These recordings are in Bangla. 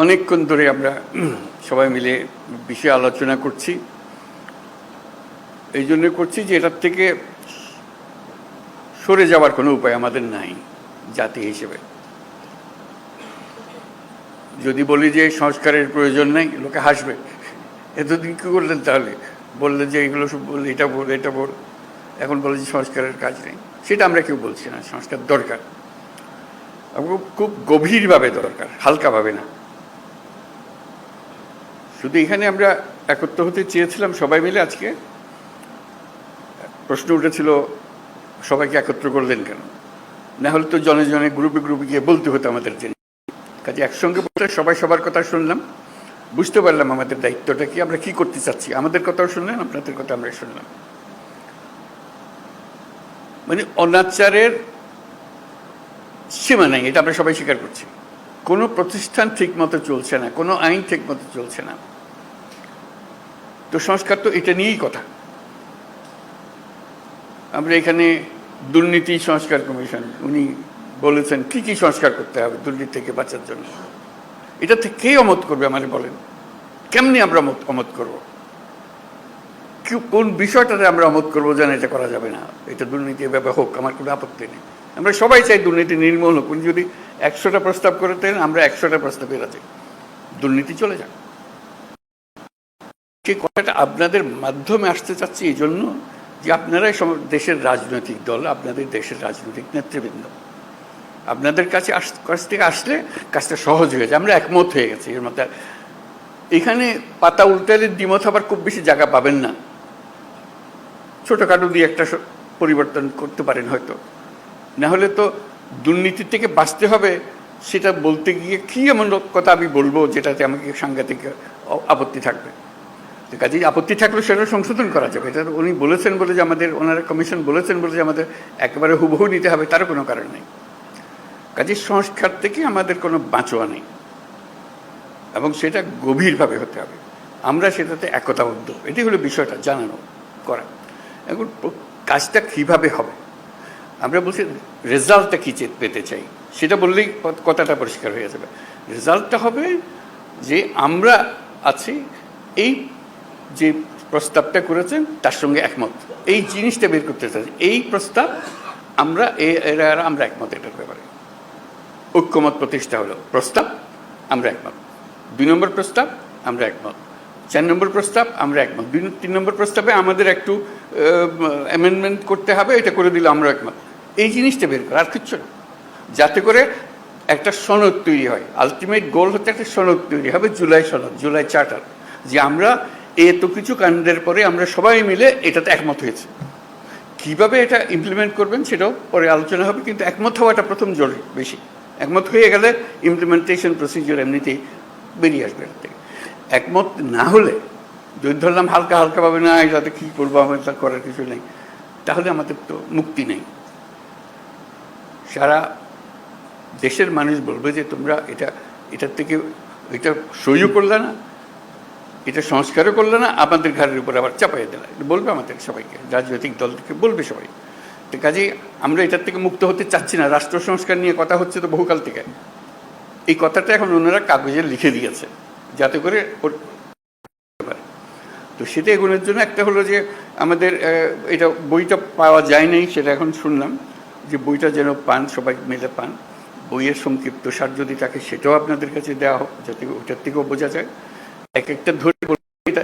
অনেকক্ষণ ধরে আমরা সবাই মিলে বিষয়ে আলোচনা করছি। এই জন্য করছি যে এটার থেকে সরে যাওয়ার কোনো উপায় আমাদের নাই জাতি হিসেবে। যদি বলি যে সংস্কারের প্রয়োজন নেই, লোকে হাসবে। এতদিন কী করলেন তাহলে? বললেন যে এগুলো সব বল, এটা বল, এটা বল, এখন বলে যে সংস্কারের কাজ নেই। সেটা আমরা কেউ বলছি না। সংস্কার দরকার, খুব গভীরভাবে দরকার, হালকাভাবে না। শুধু এখানে আমরা একত্র হতে চেয়েছিলাম সবাই মিলে। আজকে প্রশ্ন উঠেছিল সবাইকে একত্র করলেন কেন? না হলে তো জনে জনে গ্রুপে গ্রুপে গিয়ে বলতে হতো আমাদের জন্য। কাজে একসঙ্গে বসে সবাই সবার কথা শুনলাম, বুঝতে পারলাম আমাদের দায়িত্বটা কি, আমরা কি করতে চাচ্ছি। আমাদের কথাও শুনলেন, আপনাদের কথা আমরা শুনলাম। মানে অনাচারের সীমা নেই, এটা আমরা সবাই স্বীকার করছি। কোনো প্রতিষ্ঠান ঠিক মতো চলছে না, কোনো আইন ঠিক মতো চলছে না। তো সংস্কার তো এটা নিয়েই কথা। আমরা এখানে দুর্নীতি সংস্কার কমিশন, উনি বলেছেন কি কি সংস্কার করতে হবে দুর্নীতি থেকে বাঁচার জন্য। এটা থেকে কে অমত করবে আমাদের বলেন? কেমনি আমরা অমত করব? কোন বিষয়টাতে আমরা অমত করবো যেন এটা করা যাবে না, এটা দুর্নীতি এভাবে হোক, আমার কোনো আপত্তি নেই। আমরা সবাই চাই দুর্নীতি নির্মূল হোক। উনি যদি 100টা প্রস্তাব করতেন, আমরা 100টা প্রস্তাবে রাজি, দুর্নীতি চলে যাক। যে কথাটা আপনাদের মাধ্যমে আসতে চাচ্ছি এই জন্য যে আপনারাই দেশের রাজনৈতিক দল, আপনাদের দেশের রাজনৈতিক নেতৃবৃন্দ, আপনাদের কাছ থেকে আসলে কাজটা সহজ হয়ে যায়। আমরা একমত হয়ে গেছি এর মধ্যে। এখানে পাতা উল্টালে দ্বিমত আবার খুব বেশি জায়গা পাবেন না। ছোটোখাটো দিয়ে একটা পরিবর্তন করতে পারেন হয়তো। না হলে তো দুর্নীতির থেকে বাঁচতে হবে, সেটা বলতে গিয়ে কী এমন কথা আমি বলবো যেটাতে আমাকে সাংঘাতিক আপত্তি থাকবে। কাজেই আপত্তি থাকলে সেটা সংশোধন করা যাবে। এটা উনি বলেছেন বলে যে আমাদের, ওনারা কমিশন বলেছেন বলে যে আমাদের একেবারে হুবহু নিতে হবে তারও কোনো কারণ নেই। কাজেই সংস্কার থেকে আমাদের কোনো বাঁচোয়া নেই, এবং সেটা গভীরভাবে হতে হবে। আমরা সেটাতে একতাবদ্ধ, এটি হলো বিষয়টা জানানো করা। এখন কাজটা কীভাবে হবে? আমরা বলছি রেজাল্টটা কী পেতে চাই, সেটা বললেই কথাটা পরিষ্কার হয়ে যাবে। রেজাল্টটা হবে যে আমরা আছি, এই যে প্রস্তাবটা করেছেন তার সঙ্গে একমত, এই জিনিসটা বের করতে চাই। এই প্রস্তাব আমরা আমরা একমত, এটার ব্যাপারে ঐক্যমত প্রতিষ্ঠা হলো। প্রস্তাব আমরা একমত, 2 নম্বর প্রস্তাব আমরা একমত, 4 নম্বর প্রস্তাব আমরা একমত, 3 নম্বর প্রস্তাবে আমাদের একটু অ্যামেন্ডমেন্ট করতে হবে, এটা করে দিলে আমরা একমত। এই জিনিসটা বের করা, আর কিচ্ছু না। যাতে করে একটা সনদ তৈরি হয়। আলটিমেট গোল হচ্ছে একটা সনদ তৈরি হবে, জুলাই সনদ, জুলাই চার্টার, যে আমরা এত কিছু কাণ্ডের পরে আমরা সবাই মিলে এটাতে একমত হয়েছে। কিভাবে এটা ইমপ্লিমেন্ট করবেন সেটাও পরে আলোচনা হবে, কিন্তু একমত হওয়াটা প্রথম জরুরি বেশি। একমত হয়ে গেলে ইমপ্লিমেন্টেশন প্রসিজিওর এমনিতেই বেরিয়ে আসবে এর থেকে। একমত না হলে, যদি ধরলাম হালকা হালকাভাবে না, এটাতে কী করবো, আমার তা করার কিছু নেই, তাহলে আমাদের তো মুক্তি নেই। সারা দেশের মানুষ বলবে যে তোমরা এটার থেকে এটা সহ্য করলে না, এটা সংস্কারও করলে না, আমাদের ঘরের উপর আবার চাপাইয়ে দিলে, বলবে আমাদের সবাইকে, রাজনৈতিক দল থেকে বলবে সবাই। তো কাজেই আমরা এটার থেকে মুক্ত হতে চাচ্ছি না। রাষ্ট্র সংস্কার নিয়ে কথা হচ্ছে তো বহুকাল থেকে। এই কথাটা এখন ওনারা কাগজে লিখে দিয়েছে যাতে করে তো সেটা এগুলোর জন্য একটা হলো যে আমাদের এটা বইটা পাওয়া যায় নাই, সেটা এখন শুনলাম যে বইটা যেন পান, সবাই মিলে পান। বইয়ের সংক্ষিপ্ত সার যদি থাকে সেটাও আপনাদের কাছে দেওয়া হোক, যাতে ওটার থেকেও বোঝা যায়। এক একটা ধরে এটা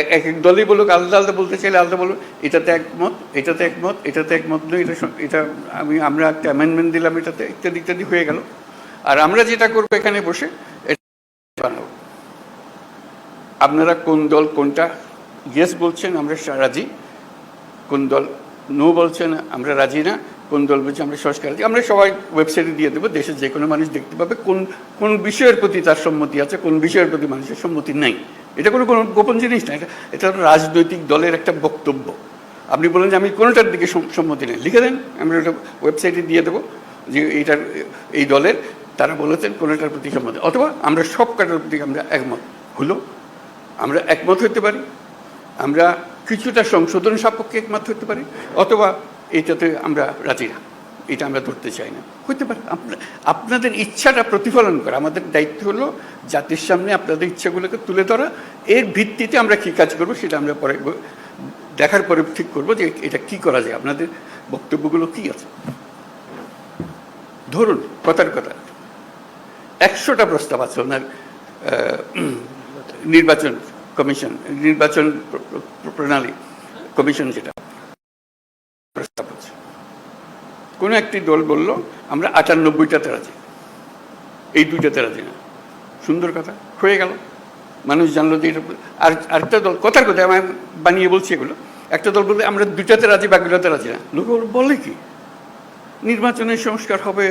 এক এক দলই বলুক, আলাদা আলাদা বলতে চাইলে আলাদা বলুক, এটাতে একমত, এটাতে একমত, এটাতে একমত নয়, এটা আমরা একটা অ্যামেন্ডমেন্ট দিলাম এটাতে, ইত্যাদি ইত্যাদি হয়ে গেল। আর আমরা যেটা করবো এখানে বসে এটা বানাবো। আপনারা কোন দল কোনটা ইয়েস বলছেন আমরা রাজি, কোন দল নো বলছেন আমরা রাজি না, কোন দল বলছে আমরা সংস্কার রাজি, আমরা সবাই ওয়েবসাইটে দিয়ে দেবো। দেশের যে কোনো মানুষ দেখতে পাবে কোন কোন বিষয়ের প্রতি তার সম্মতি আছে, কোন বিষয়ের প্রতি মানুষের সম্মতি নাই। এটা কোনো গোপন জিনিস না, এটা রাজনৈতিক দলের একটা বক্তব্য। আপনি বলেন যে আমি কোনোটার দিকে সম্মতি নেই, লিখে দেন, আমরা ওটা ওয়েবসাইটে দিয়ে দেবো যে এইটার এই দলের তারা বলেছেন কোনোটার প্রতি সম্মতি, অথবা আমরা সব কাটার প্রতি আমরা একমত হলো। আমরা একমত হতে পারি, আমরা কিছুটা সংশোধন সাপেক্ষে একমত হতে পারি, অথবা এইটাতে আমরা রাজি না। এটা আমরা ধরতে চাই না। হতে পারে আপনাদের ইচ্ছাটা প্রতিফলন করা, আমাদের দায়িত্ব হলো জাতির সামনে আপনাদের ইচ্ছাগুলোকে তুলে ধরা, এর ভিত্তিতে আমরা কী কাজ করব সেটা আমরা পরে দেখার পরে ঠিক করবো যে এটা কি করা যায়, আপনাদের বক্তব্যগুলো কি আছে। ধরুন কথার কথা 100টা প্রস্তাব আছে ওনার নির্বাচন কমিশন, নির্বাচন প্রণালী কমিশন, যেটা প্রস্তাব আছে। কোনো একটি দল বলল আমরা 98টাতে রাজি, এই 2টাতে রাজি না। সুন্দর কথা, হয়ে গেল, মানুষ জানলো যে এটা। আর আরেকটা দল কথার কথা আমি বানিয়ে বলছি এগুলো, একটা দল বললে আমরা 2টাতে রাজি, বাকিটাতে রাজি না। লোক বলে কি নির্বাচনের সংস্কার হবে,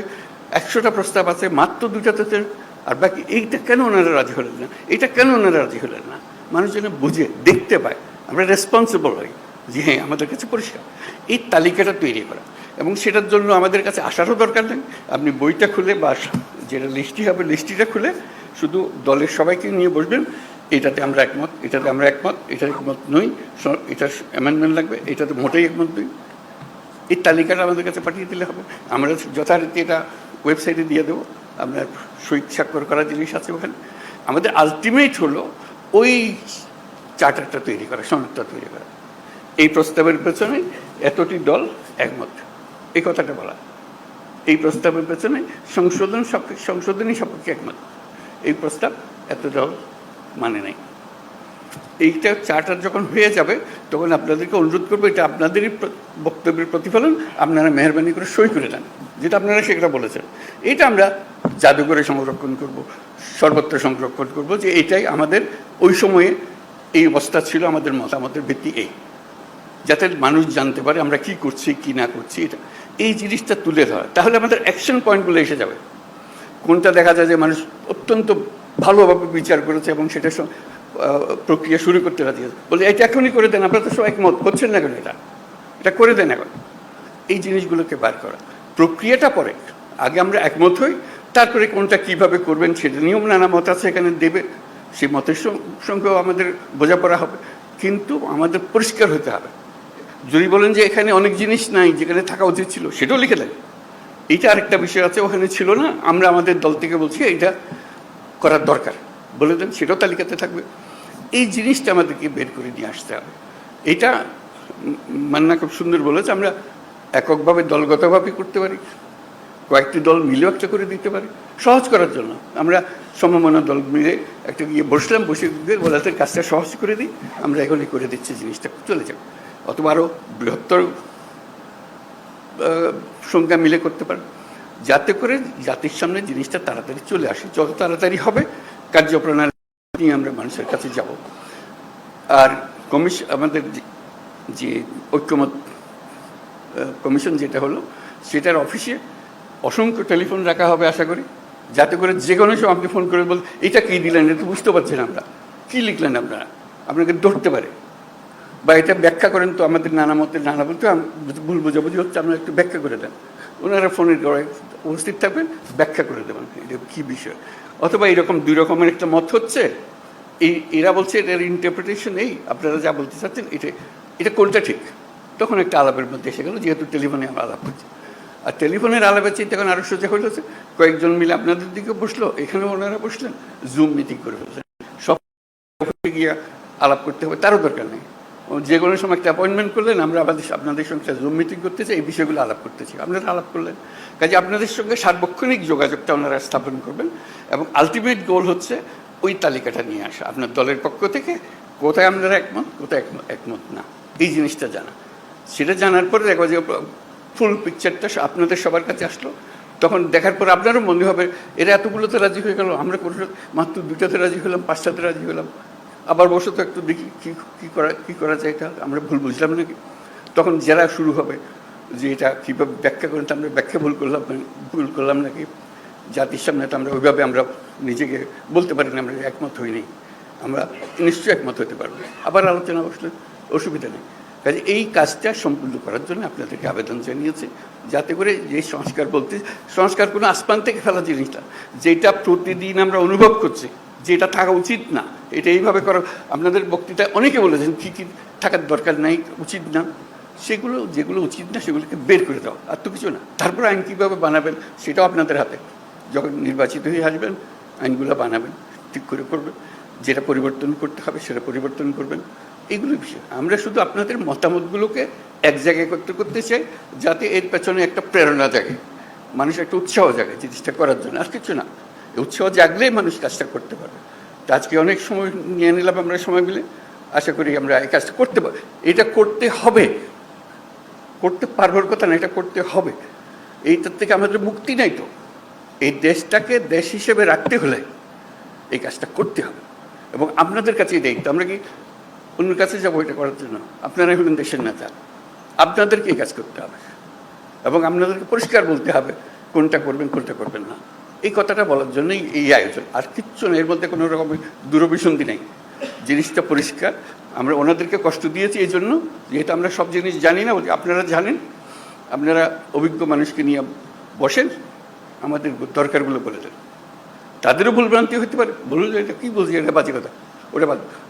100টা প্রস্তাব আছে, মাত্র 2টাতে আর বাকি। এইটা কেন ওনারা রাজি হলেন না, এটা কেন ওনারা রাজি হলেন না? মানুষ যেন বুঝে দেখতে পায়, আমরা রেসপন্সিবল হই যে হ্যাঁ আমাদের কাছে পরিষ্কার। এই তালিকাটা তৈরি করা, এবং সেটার জন্য আমাদের কাছে আসারও দরকার নেই। আপনি বইটা খুলে বা যেটা লিস্টটি হবে লিস্টটিটা খুলে শুধু দলের সবাইকে নিয়ে বসবেন, এটাতে আমরা একমত, এটাতে আমরা একমত, এটার একমত নই, এটার অ্যামেন্ডমেন্ট লাগবে, এটাতে মোটেই একমত নই। এই তালিকাটা আমাদের কাছে পাঠিয়ে দিলে হবে। আমরা যথারীতি এটা ওয়েবসাইটে দিয়ে দেবো, আপনার সই স্বাক্ষর করা জিনিস আছে ওখানে। আমাদের আলটিমেট হলো ওই চার্টারটা তৈরি করা, সনদটা তৈরি করা। এই প্রস্তাবের পেছনে এতটি দল একমত, এই কথাটা বলা। এই প্রস্তাবের পেছনে সংশোধনী সাপেক্ষে একমত, এই প্রস্তাব এত দল মানে নাই। এইটা চার্টার যখন হয়ে যাবে তখন আপনাদেরকে অনুরোধ করবো, এটা আপনাদেরই বক্তব্যের প্রতিফলন, আপনারা মেহরবানি করে সই করে দেন, যেটা আপনারা সেটা বলেছেন। এটা আমরা জাদুঘরে সংরক্ষণ করব, সর্বত্র সংরক্ষণ করব, যে এটাই আমাদের ওই সময়ে এই অবস্থা ছিল, আমাদের মতামতের ভিত্তি এই, যাতে মানুষ জানতে পারে আমরা কি করছি কি না করছি। এটা এই জিনিসটা তুলে ধরা, তাহলে আমাদের অ্যাকশন পয়েন্টগুলো এসে যাবে। কোনটা দেখা যায় যে মানুষ অত্যন্ত ভালোভাবে বিচার করেছে এবং সেটা প্রক্রিয়া শুরু করতে রাজি আছে, বলে এটা এখনই করে দেন, আপনারা তো সব একমত হচ্ছেন না কেন, এটা করে দেন এখন। এই জিনিসগুলোকে বার করা, প্রক্রিয়াটা পরে, আগে আমরা একমত হই, তারপরে কোনটা কিভাবে করবেন সেটা নিয়ম নানা মত আছে এখানে দেবে, সেই মতের সঙ্গেও আমাদের বোঝাপড়া হবে, কিন্তু আমাদের পরিষ্কার হতে হবে। যদি বলেন যে এখানে অনেক জিনিস নাই যেখানে থাকা উচিত ছিল, সেটাও লিখে দেন। এইটা আরেকটা বিষয় আছে, ওখানে ছিল না, আমরা আমাদের দল থেকে বলছি এটা করার দরকার, বলে দেন, সেটাও তালিকাতে থাকবে। এই জিনিসটা আমাদেরকে বের করে নিয়ে আসতে হবে। এটা মান্না খুব সুন্দর বলেছে, আমরা এককভাবে দলগতভাবে করতে পারি, কয়েকটি দল মিলেও একটা করে দিতে পারি, সহজ করার জন্য। আমরা সমমনা দল মিলে একটা গিয়ে বসলাম, বসে বলাতে কাজটা সহজ করে দিই, আমরা এখনই করে দিচ্ছি, জিনিসটা চলে যাবে। অথবা আরও বৃহত্তর সংখ্যা মিলে করতে পারে, যাতে করে জাতির সামনে জিনিসটা তাড়াতাড়ি চলে আসে। যত তাড়াতাড়ি হবে কার্যপ্রণালী নিয়ে আমরা মানুষের কাছে যাব। আর আমাদের যে ঐক্যমত কমিশন যেটা হলো, সেটার অফিসে অসংখ্য টেলিফোন রাখা হবে আশা করি, যাতে করে যে কোনো সময় আপনি ফোন করে বল এটা কী দিলেন, এটা বুঝতে পারছেন আমরা, কী লিখলেন আপনারা, আপনাকে ধরতে পারে, বা এটা ব্যাখ্যা করেন তো, আমাদের নানা মতের নানা বলতে ভুল বোঝাবুঝি হচ্ছে, আপনারা একটু ব্যাখ্যা করে দেন। ওনারা ফোনের গড়ায় উপস্থিত থাকবেন, ব্যাখ্যা করে দেবেন এটা কী বিষয়। অথবা এরকম 2 রকমের একটা মত হচ্ছে, এরা বলছে এটার ইন্টারপ্রিটেশন এই, আপনারা যা বলতে চাচ্ছেন এটা কোনটা ঠিক, তখন একটা আলাপের মধ্যে এসে গেল, যেহেতু টেলিফোনে আমরা আলাপ করছি। আর টেলিফোনের আলাপের চেয়ে তখন আরও সোজা হয়েছে, কয়েকজন মিলে আপনাদের দিকে বসলো, এখানেও ওনারা বসলেন, জুম মিটিং করে ফেললেন, সব গিয়ে আলাপ করতে হবে তারও দরকার নেই। যে কোনো সময় একটা অ্যাপয়েন্টমেন্ট করলেন, আমরা আপনাদের সঙ্গে জুম মিটিং করতে চাই, এই বিষয়গুলো আলাপ করতে চাই, আপনারা আলাপ করলেন। কাজে আপনাদের সঙ্গে সার্বক্ষণিক যোগাযোগটা ওনারা স্থাপন করবেন, এবং আলটিমেট গোল হচ্ছে ওই তালিকাটা নিয়ে আসা আপনার দলের পক্ষ থেকে, কোথায় আপনারা একমত, কোথায় একমত না, এই জিনিসটা জানা। সেটা জানার পরে দেখো যে ফুল পিকচারটা আপনাদের সবার কাছে আসলো, তখন দেখার পর আপনারও মনে হবে এরা এতগুলোতে রাজি হয়ে গেল, আমরা মাত্র 2টাতে রাজি হলাম, 5টাতে রাজি হলাম, আবার বসে তো একটু দেখি কী করা যায়, এটা আমরা ভুল বুঝলাম নাকি। তখন যারা শুরু হবে যে এটা কীভাবে ব্যাখ্যা করেন, তো আমরা ব্যাখ্যা ভুল করলাম নাকি, জাতির সামনে তো আমরা ওইভাবে আমরা নিজেকে বলতে পারি না আমরা একমত হইনি, আমরা নিশ্চয়ই একমত হতে পারবো, আবার আলোচনা বসলে অসুবিধা নেই। কাজে এই কাজটা সম্পূর্ণ করার জন্য আপনাদেরকে আবেদন জানিয়েছি, যাতে করে যে সংস্কার কোনো আসমান থেকে ফেলা জিনিসটা, যেটা প্রতিদিন আমরা অনুভব করছি যেটা থাকা উচিত না, এটা এইভাবে করা। আপনাদের বক্তৃতায় অনেকে বলেছেন কী কী থাকার দরকার নাই, উচিত না, সেগুলো যেগুলো উচিত না সেগুলোকে বের করে দাও, আর তো কিছু না। তারপর আইন কীভাবে বানাবেন সেটাও আপনাদের হাতে। যখন নির্বাচিত হয়ে আসবেন আইনগুলো বানাবেন, ঠিক করে করবেন, যেটা পরিবর্তন করতে হবে সেটা পরিবর্তন করবেন, এইগুলো বিষয়। আমরা শুধু আপনাদের মতামতগুলোকে এক জায়গায় করতে করতে চাই, যাতে এর পেছনে একটা প্রেরণা জাগে, মানুষ একটা উৎসাহ জাগে জিনিসটা করার জন্য, আর কিছু না। উৎসাহ জাগলেই মানুষ কাজটা করতে পারবে। তো আজকে অনেক সময় নিয়ে নিলাম আমরা সময় মিলে, আশা করি আমরা এই কাজটা করতে পারি। এটা করতে হবে, করতে পারবার কথা না, এটা করতে হবে। এইটার থেকে আমাদের মুক্তি নাই তো। এই দেশটাকে দেশ হিসেবে রাখতে হলে এই কাজটা করতে হবে, এবং আপনাদের কাছেই দায়িত্ব। আমরা কি অন্যের কাছে যাবো এটা করার জন্য? আপনারাই হলেন দেশের নেতা, আপনাদেরকে এই কাজ করতে হবে, এবং আপনাদেরকে পরিষ্কার বলতে হবে কোনটা করবেন কোনটা করবেন না। এই কথাটা বলার জন্যই এই আয়োজন, আর কিচ্ছু না। এর মধ্যে কোনো রকমের দূরভিসন্ধি নেই, জিনিসটা পরিষ্কার। আমরা ওনাদেরকে কষ্ট দিয়েছি এই জন্য, যেহেতু আমরা সব জিনিস জানি না, আপনারা জানেন, আপনারা অভিজ্ঞ মানুষকে নিয়ে বসেন, আমাদের দরকারগুলো বলে দেন। তাদেরও ভুলভ্রান্তি হতে পারে, বলুন এটা কী বলছি, এটা বাজে কথা, ওটা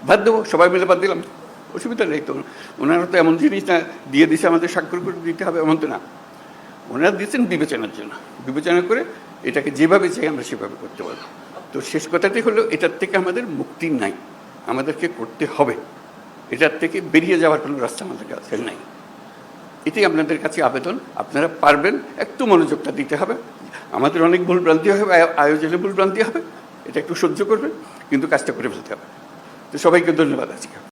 বাদ দেবো, সবাই মিলে বাদ দিলাম, অসুবিধা নেই তো। ওনারা তো এমন জিনিস না দিয়ে দিছে আমাদের স্বাক্ষর করে দিতে হবে এমন তো না। ওনারা দিয়েছেন বিবেচনার জন্য, বিবেচনা করে এটাকে যেভাবে চাই আমরা সেভাবে করতে পারবো। তো শেষ কথাটি হলো, এটার থেকে আমাদের মুক্তি নাই, আমাদেরকে করতে হবে। এটার থেকে বেরিয়ে যাওয়ার কোনো রাস্তা আমাদের কাছে নাই। এটাই আপনাদের কাছে আবেদন, আপনারা পারবেন, একটু মনোযোগটা দিতে হবে। আমাদের অনেক ভুলভ্রান্তি হবে, আয়োজনে ভুলভ্রান্তি হবে, এটা একটু সহ্য করবেন, কিন্তু কাজটা করে ফেলতে হবে। তো সবাইকে ধন্যবাদ আজকে।